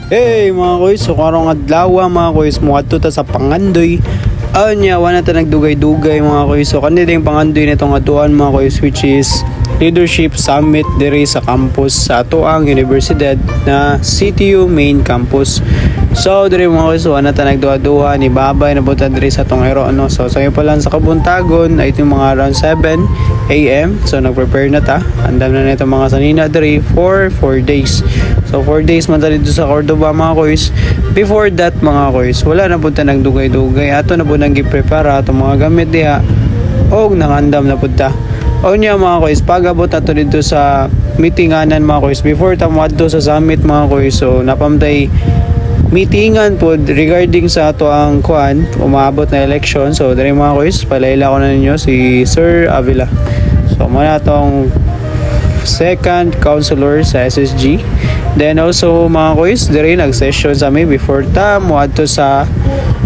Hey mga kuys, so karong adlaw mga kuys, muadto ta sa Pangandoy. Anya wala ta nagdugay-dugay mga kuys. So kanila yung Pangandoy nitong atuan mga kuys, which is Leadership Summit diri sa campus sa atuang universidad na CTU Main Campus. So diri mga kuys, wala ta nagduha-duha ni babay na buta diri sa tong ero ano. So sayo pa lang sa Kabuntagon ay itong mga around 7 AM. So nag-prepare na ta. Andam na nito mga sanina diri for 4 days. So 4 days man dito sa Cordoba mga kuys. Before that mga kuys, wala na punta nagdugay-dugay. Ato na po nang giprepara atong mga gamit diha. Og nangandam na punta. O niya mga kuys, pag-abot ato dito sa meetinganan mga kuys. Before ta moadto sa summit mga kuys. So napamtay meetingan po regarding sa ato ang kuan, umaabot na election. So diri mga kuys, palaila ko na ninyo si Sir Avila. So muna atong second counselor sa SSG. Then also mga kuys, diri nag-session sa mi before ta moadto sa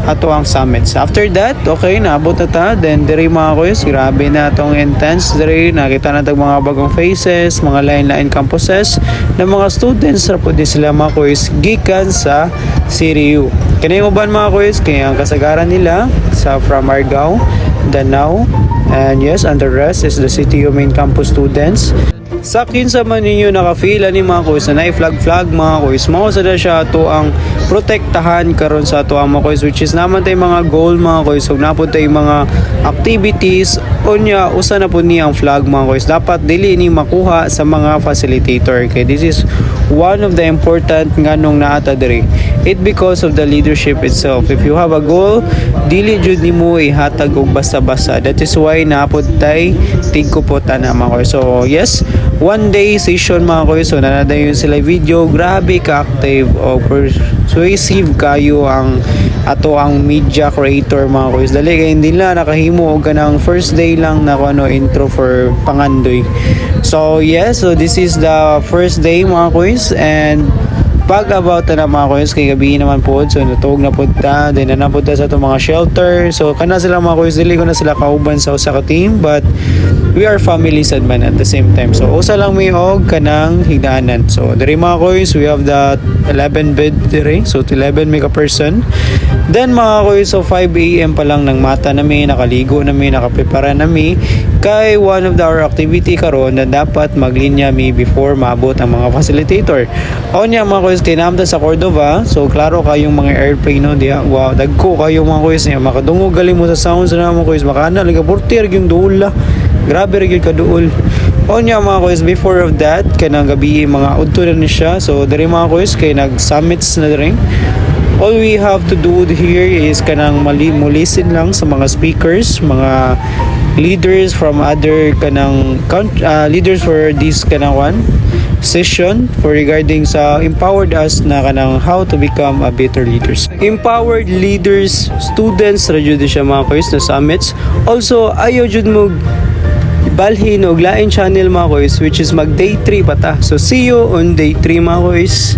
ato ang summits. After that, okay, naabot na ta. Then diri mga kuys, grabe na atong intense diri. Nakita na tag mga bagong faces, mga lain-lain campuses ng mga students ra pud sila mga kuys gikan sa CRU. Kani uban mga kuys, kaya ang kasagaran nila sa from Argao, Danao, and yes, and the rest is the CTU Main Campus students. Sa kinsa man ninyo nakafeel ani mga kuys na flag mga kuys, mao sada siya ato ang protektahan karon sa ato ang mga kuys, which is naman tay mga goal mga kuys, ug napod tay mga activities unya usa na pud ni ang flag mga kuys. Dapat dili ni makuha sa mga facilitator, kay this is one of the important nganong naata diri. It because of the leadership itself. If you have a goal, dili jud nimo ihatag og basta-basta. That is why naapod tay tigkupotan na mga kuys. So yes, one day session mga kuys, so nanadayon sila video. Grabe ka-active o persuasive kayo ang ato ang media creator mga kuys. Dali kay hindi na nakahimo og kanang first day lang na ano intro for Pangandoy. So yes, so this is the first day mga kuys, and pag about na mga kuys, kay gabi naman po, so natug na po ta, then na po ta sa itong mga shelter. So kana sila mga kuys, dili ko na sila kauban sa usa ka team, but we are family sad man at the same time. So usa lang may og kanang higdaanan. So diri mga kuys, we have the 11 bed diri, so 11 may ka person. Then mga kuys, so 5 AM pa lang nang mata nami, nakaligo nami, nakaprepara nami kay one of our activity karon na dapat maglinya mi before maabot ang mga facilitator. O niya mga kuys, kay namta sa Cordova, so klaro kayong mga airplane no diha. Wow, dagko kayo mga kuys niya, makadungog gali mo sa sounds na mga kuys, makana liga portier yung duula. Grabe ra gyud ka duol. O niya mga kuys, before of that kanang gabi mga udto na ni siya. So diri mga kuys, kay nag summits na diri. All we have to do here is kanang listen lang sa mga speakers, mga leaders from other kanang leaders for this kanang one session for regarding sa empowered us na kanang how to become a better leaders. Empowered leaders, students ra jud siya mga kuys na summits. Also ayo jud mo balhin og lain channel mga kuys, which is mag day 3 pa ta. So see you on day 3 mga kuys.